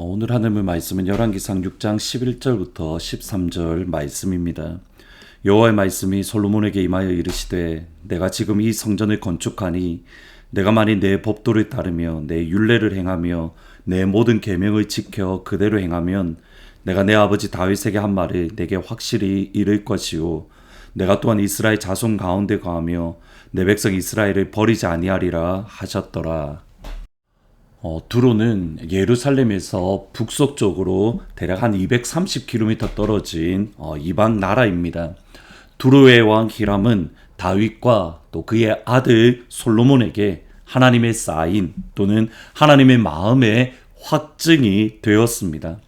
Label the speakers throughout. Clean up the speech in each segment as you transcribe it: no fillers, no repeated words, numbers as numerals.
Speaker 1: 오늘 하나님의 말씀은 열왕기상 6장 11절부터 13절 말씀입니다. 여호와의 말씀이 솔로몬에게 임하여 이르시되 내가 지금 이 성전을 건축하니 내가 만일 내 법도를 따르며 내 율례를 행하며 내 모든 계명을 지켜 그대로 행하면 내가 내 아버지 다윗에게 한 말을 내게 확실히 이룰 것이요 내가 또한 이스라엘 자손 가운데 거하며 내 백성 이스라엘을 버리지 아니하리라 하셨더라. 두로는 예루살렘에서 북서쪽으로 대략 한 230km 떨어진 이방 나라입니다. 두로의 왕 히람은 다윗과 또 그의 아들 솔로몬에게 하나님의 사인 또는 하나님의 마음의 확증이 되었습니다.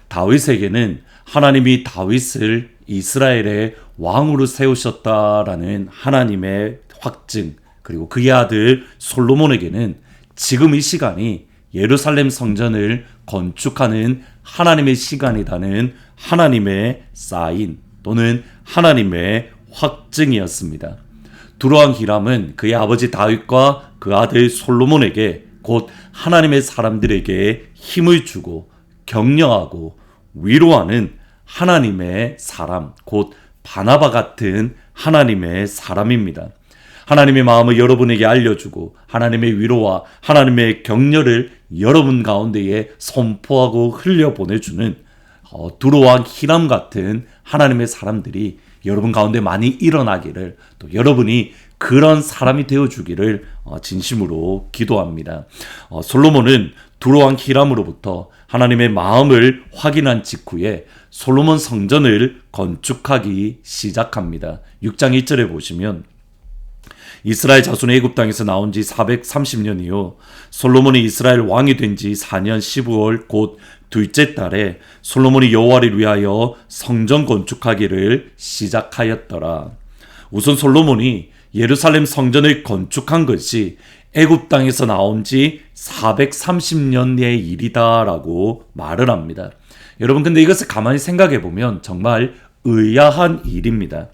Speaker 1: 다윗에게는 하나님이 다윗을 이스라엘의 왕으로 세우셨다라는 하나님의 확증, 그리고 그의 아들 솔로몬에게는 지금 이 시간이 예루살렘 성전을 건축하는 하나님의 시간이라는 하나님의 사인 또는 하나님의 확증이었습니다. 두로 왕 히람은 그의 아버지 다윗과 그 아들 솔로몬에게 곧 하나님의 사람들에게 힘을 주고 격려하고 위로하는 하나님의 사람, 곧 바나바 같은 하나님의 사람입니다. 하나님의 마음을 여러분에게 알려주고 하나님의 위로와 하나님의 격려를 여러분 가운데에 선포하고 흘려보내주는 두로 왕 히람 같은 하나님의 사람들이 여러분 가운데 많이 일어나기를, 또 여러분이 그런 사람이 되어주기를 진심으로 기도합니다. 솔로몬은 두로 왕 히람으로부터 하나님의 마음을 확인한 직후에 솔로몬 성전을 건축하기 시작합니다. 6장 1절에 보시면 이스라엘 자손의 애굽 땅에서 나온 지 430년이요 솔로몬이 이스라엘 왕이 된 지 4년 15월 곧 둘째 달에 솔로몬이 여호와를 위하여 성전 건축하기를 시작하였더라. 우선 솔로몬이 예루살렘 성전을 건축한 것이 애굽 땅에서 나온 지 430년의 일이다라고 말을 합니다. 여러분, 근데 이것을 가만히 생각해 보면 정말 의아한 일입니다.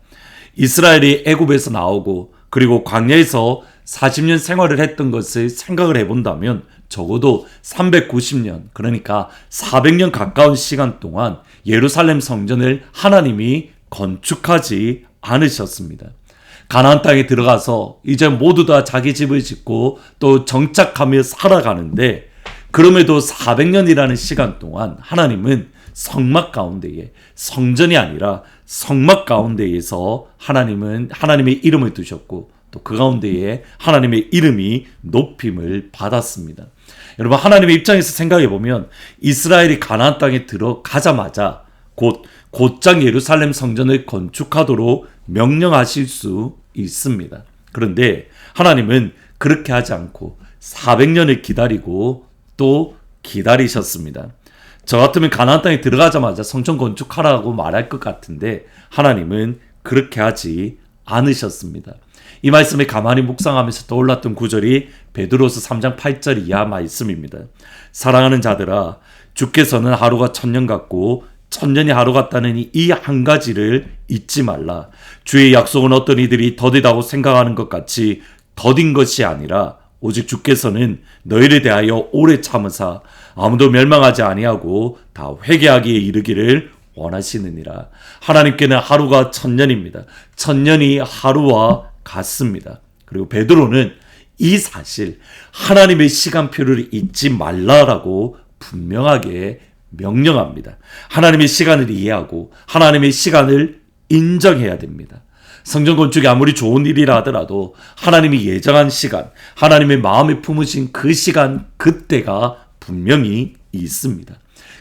Speaker 1: 이스라엘이 애굽에서 나오고 그리고 광야에서 40년 생활을 했던 것을 생각을 해본다면 적어도 390년, 그러니까 400년 가까운 시간 동안 예루살렘 성전을 하나님이 건축하지 않으셨습니다. 가나안 땅에 들어가서 이제 모두 다 자기 집을 짓고 또 정착하며 살아가는데, 그럼에도 400년이라는 시간 동안 하나님은 성막 가운데에, 성전이 아니라 성막 가운데에서 하나님의 이름을 두셨고 또 그 가운데에 하나님의 이름이 높임을 받았습니다. 여러분, 하나님의 입장에서 생각해 보면 이스라엘이 가나안 땅에 들어가자마자 곧장 예루살렘 성전을 건축하도록 명령하실 수 있습니다. 그런데 하나님은 그렇게 하지 않고 400년을 기다리고 또 기다리셨습니다. 저 같으면 가나안 땅에 들어가자마자 성전 건축하라고 말할 것 같은데 하나님은 그렇게 하지 않으셨습니다. 이 말씀을 가만히 묵상하면서 떠올랐던 구절이 베드로서 3장 8절 이하 말씀입니다. 사랑하는 자들아, 주께서는 하루가 천년 같고 천년이 하루 같다는 이 한 가지를 잊지 말라. 주의 약속은 어떤 이들이 더디다고 생각하는 것 같이 더딘 것이 아니라 오직 주께서는 너희를 대하여 오래 참으사 아무도 멸망하지 아니하고 다 회개하기에 이르기를 원하시느니라. 하나님께는 하루가 천년입니다. 천년이 하루와 같습니다. 그리고 베드로는 이 사실, 하나님의 시간표를 잊지 말라라고 분명하게 명령합니다. 하나님의 시간을 이해하고 하나님의 시간을 인정해야 됩니다. 성전 건축이 아무리 좋은 일이라 하더라도 하나님이 예정한 시간, 하나님의 마음에 품으신 그 시간, 그때가 분명히 있습니다.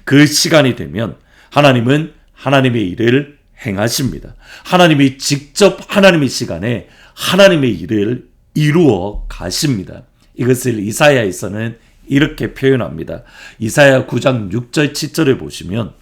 Speaker 1: 그 시간이 되면 하나님은 하나님의 일을 행하십니다. 하나님이 직접 하나님의 시간에 하나님의 일을 이루어 가십니다. 이것을 이사야에서는 이렇게 표현합니다. 이사야 9장 6절 7절을 보시면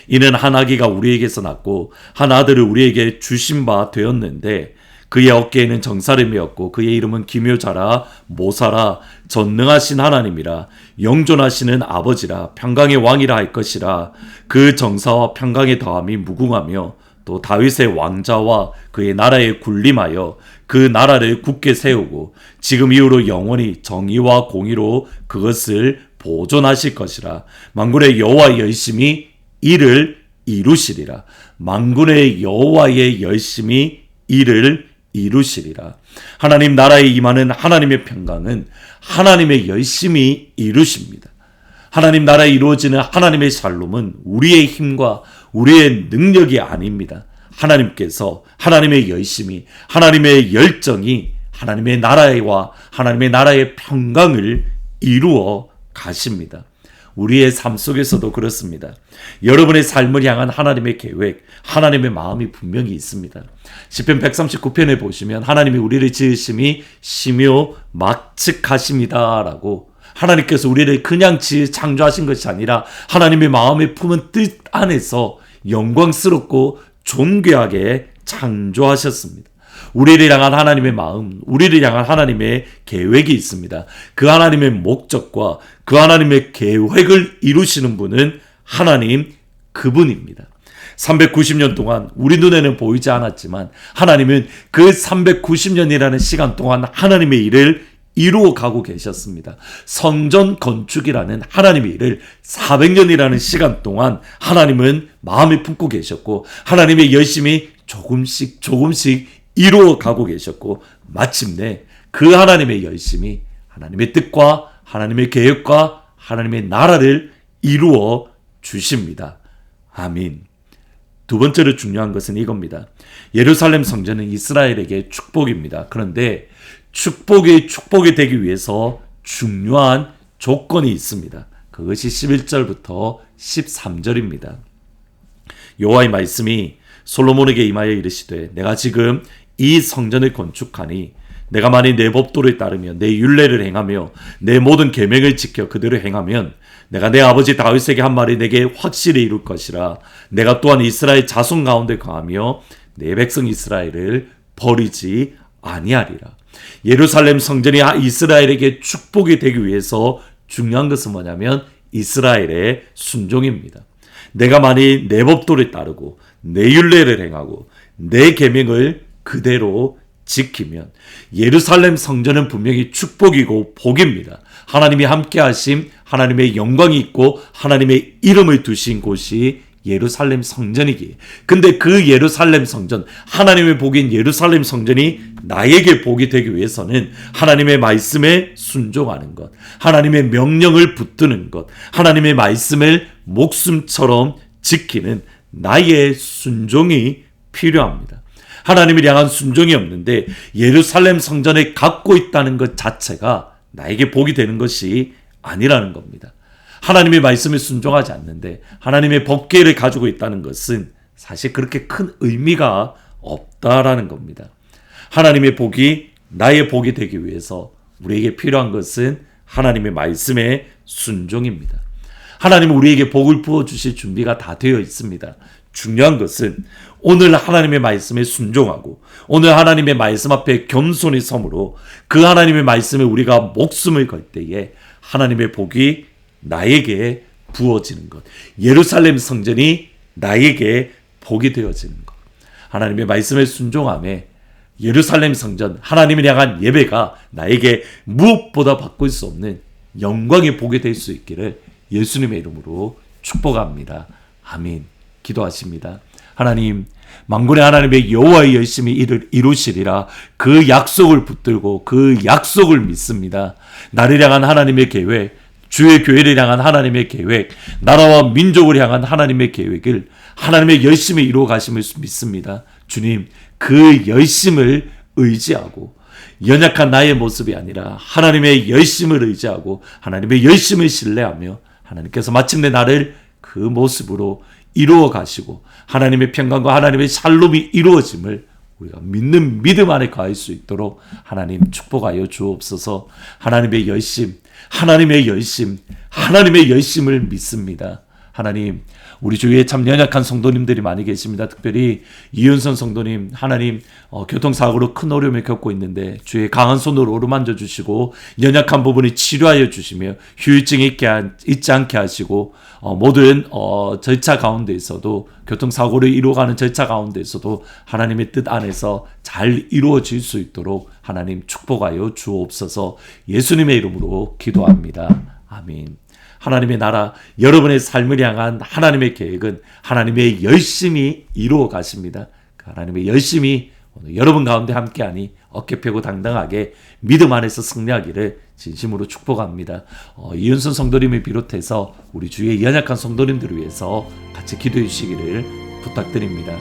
Speaker 1: 이는 한 아기가 우리에게서 났고 한 아들을 우리에게 주신 바 되었는데 그의 어깨에는 정사를 메었고 그의 이름은 기묘자라 모사라 전능하신 하나님이라 영존하시는 아버지라 평강의 왕이라 할 것이라. 그 정사와 평강의 더함이 무궁하며 또 다윗의 왕자와 그의 나라에 군림하여 그 나라를 굳게 세우고 지금 이후로 영원히 정의와 공의로 그것을 보존하실 것이라. 만군의 여호와 열심히 이를 이루시리라. 만군의 여호와의 열심히 이를 이루시리라. 하나님 나라에 임하는 하나님의 평강은 하나님의 열심히 이루십니다. 하나님 나라에 이루어지는 하나님의 샬롬은 우리의 힘과 우리의 능력이 아닙니다. 하나님께서 하나님의 열심히, 하나님의 열정이 하나님의 나라와 하나님의 나라의 평강을 이루어 가십니다. 우리의 삶 속에서도 그렇습니다. 여러분의 삶을 향한 하나님의 계획, 하나님의 마음이 분명히 있습니다. 시편 139편에 보시면 하나님이 우리를 지으심이 심요 막측하십니다 라고, 하나님께서 우리를 그냥 창조하신 것이 아니라 하나님의 마음에 품은 뜻 안에서 영광스럽고 존귀하게 창조하셨습니다. 우리를 향한 하나님의 마음, 우리를 향한 하나님의 계획이 있습니다. 그 하나님의 목적과 그 하나님의 계획을 이루시는 분은 하나님 그분입니다. 390년 동안 우리 눈에는 보이지 않았지만 하나님은 그 390년이라는 시간 동안 하나님의 일을 이루어 가고 계셨습니다. 성전 건축이라는 하나님의 일을 400년이라는 시간 동안 하나님은 마음에 품고 계셨고, 하나님의 열심히 조금씩 이루어 가고 계셨고, 마침내 그 하나님의 열심히 하나님의 뜻과 하나님의 계획과 하나님의 나라를 이루어 주십니다. 아멘. 두 번째로 중요한 것은 이겁니다. 예루살렘 성전은 이스라엘에게 축복입니다. 그런데 축복이 되기 위해서 중요한 조건이 있습니다. 그것이 11절부터 13절입니다. 여호와의 말씀이 솔로몬에게 임하여 이르시되, 내가 지금 이 성전을 건축하니 내가 만일 내 법도를 따르며 내 율례를 행하며 내 모든 계명을 지켜 그대로 행하면 내가 내 아버지 다윗에게 한 말이 내게 확실히 이룰 것이라. 내가 또한 이스라엘 자손 가운데 거하며 내 백성 이스라엘을 버리지 아니하리라. 예루살렘 성전이 이스라엘에게 축복이 되기 위해서 중요한 것은 뭐냐면 이스라엘의 순종입니다. 내가 만일 내 법도를 따르고 내 율례를 행하고 내 계명을 그대로 지키면 예루살렘 성전은 분명히 축복이고 복입니다. 하나님이 함께 하심, 하나님의 영광이 있고 하나님의 이름을 두신 곳이 예루살렘 성전이기에, 근데 그 예루살렘 성전, 하나님의 복인 예루살렘 성전이 나에게 복이 되기 위해서는 하나님의 말씀에 순종하는 것, 하나님의 명령을 붙드는 것, 하나님의 말씀을 목숨처럼 지키는 나의 순종이 필요합니다. 하나님을 향한 순종이 없는데 예루살렘 성전을 갖고 있다는 것 자체가 나에게 복이 되는 것이 아니라는 겁니다. 하나님의 말씀에 순종하지 않는데 하나님의 법궤를 가지고 있다는 것은 사실 그렇게 큰 의미가 없다라는 겁니다. 하나님의 복이 나의 복이 되기 위해서 우리에게 필요한 것은 하나님의 말씀의 순종입니다. 하나님은 우리에게 복을 부어주실 준비가 다 되어 있습니다. 중요한 것은 오늘 하나님의 말씀에 순종하고 오늘 하나님의 말씀 앞에 겸손히 섬으로 그 하나님의 말씀에 우리가 목숨을 걸 때에 하나님의 복이 나에게 부어지는 것, 예루살렘 성전이 나에게 복이 되어지는 것, 하나님의 말씀에 순종함에 예루살렘 성전, 하나님을 향한 예배가 나에게 무엇보다 바꿀 수 없는 영광의 복이 될 수 있기를 예수님의 이름으로 축복합니다. 아멘. 기도하십니다. 하나님, 만군의 하나님의 여호와의 열심히 이루시리라 그 약속을 붙들고 그 약속을 믿습니다. 나를 향한 하나님의 계획, 주의 교회를 향한 하나님의 계획, 나라와 민족을 향한 하나님의 계획을 하나님의 열심히 이루어 가심을 믿습니다. 주님, 그 열심을 의지하고 연약한 나의 모습이 아니라 하나님의 열심을 의지하고 하나님의 열심을 신뢰하며 하나님께서 마침내 나를 그 모습으로 이루어 가시고 하나님의 평강과 하나님의 샬롬이 이루어짐을 우리가 믿는 믿음 안에 거할 수 있도록 하나님 축복하여 주옵소서. 하나님의 열심, 하나님의 열심을 믿습니다. 하나님, 우리 주위에 참 연약한 성도님들이 많이 계십니다. 특별히 이윤선 성도님, 하나님 교통사고로 큰 어려움을 겪고 있는데 주의 강한 손으로 어루만져 주시고 연약한 부분을 치료하여 주시며 후유증이 있지 않게 하시고 모든 절차 가운데에서도 교통사고를 이루어가는 절차 가운데에서도 하나님의 뜻 안에서 잘 이루어질 수 있도록 하나님 축복하여 주옵소서. 예수님의 이름으로 기도합니다. 아멘. 하나님의 나라, 여러분의 삶을 향한 하나님의 계획은 하나님의 열심히 이루어 가십니다. 하나님의 열심히 오늘 여러분 가운데 함께하니 어깨 펴고 당당하게 믿음 안에서 승리하기를 진심으로 축복합니다. 이윤선 성도님을 비롯해서 우리 주위의 연약한 성도님들을 위해서 같이 기도해 주시기를 부탁드립니다.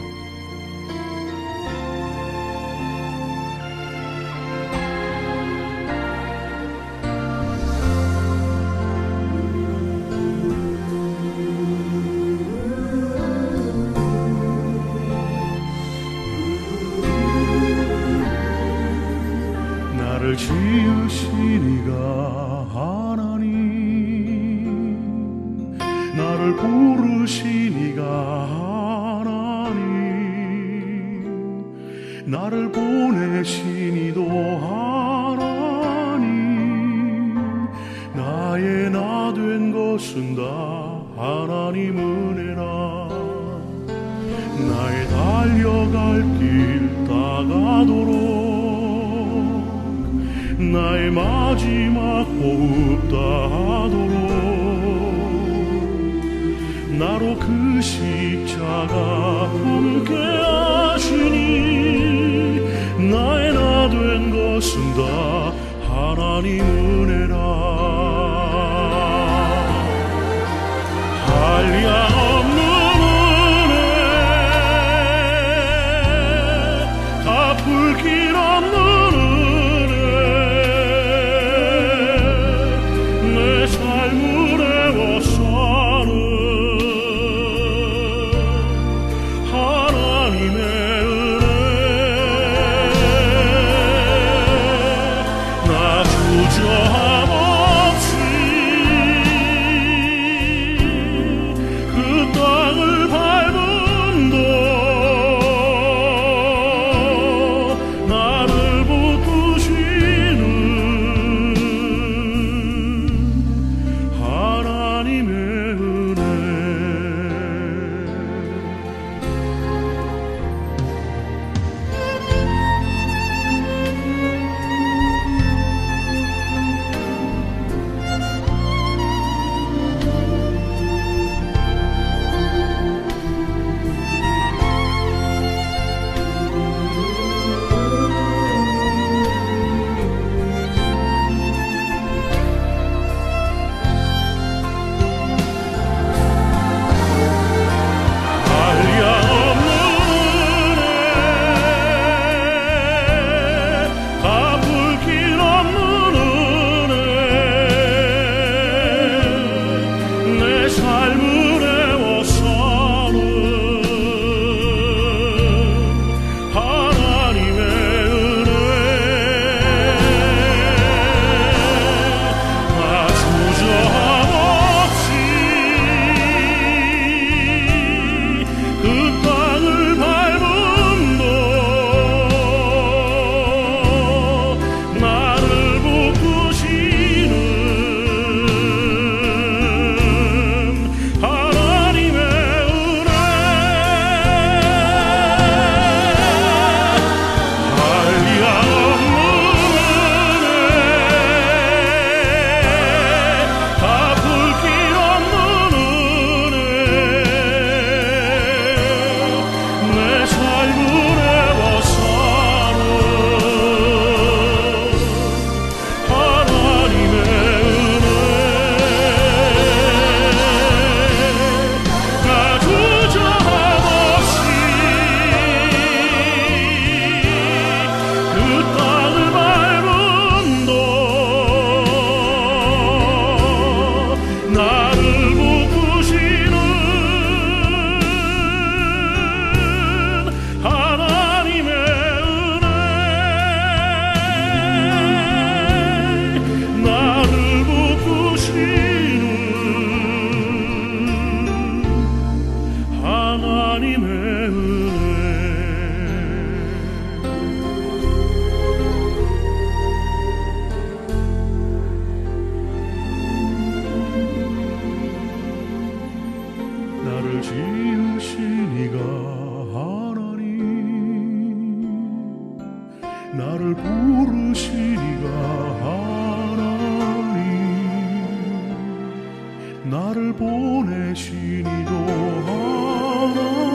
Speaker 2: 나를 지으시니가 하나님, 나를 부르시니가 하나님, 나를 보내시니도 하나님, 나의 나 된 것은 다 하나님 은혜라. 나의 달려갈 길 다가도록 나의 마지막 호흡 다하도록 나로 그 십자가 함께 하시니 나의 나 된 것은 다 하나님 은혜라. 한량없는 은혜 다 불길 없는 지으시니가 하나님, 나를 부르시니가 하나님, 나를 보내신 이도 하나님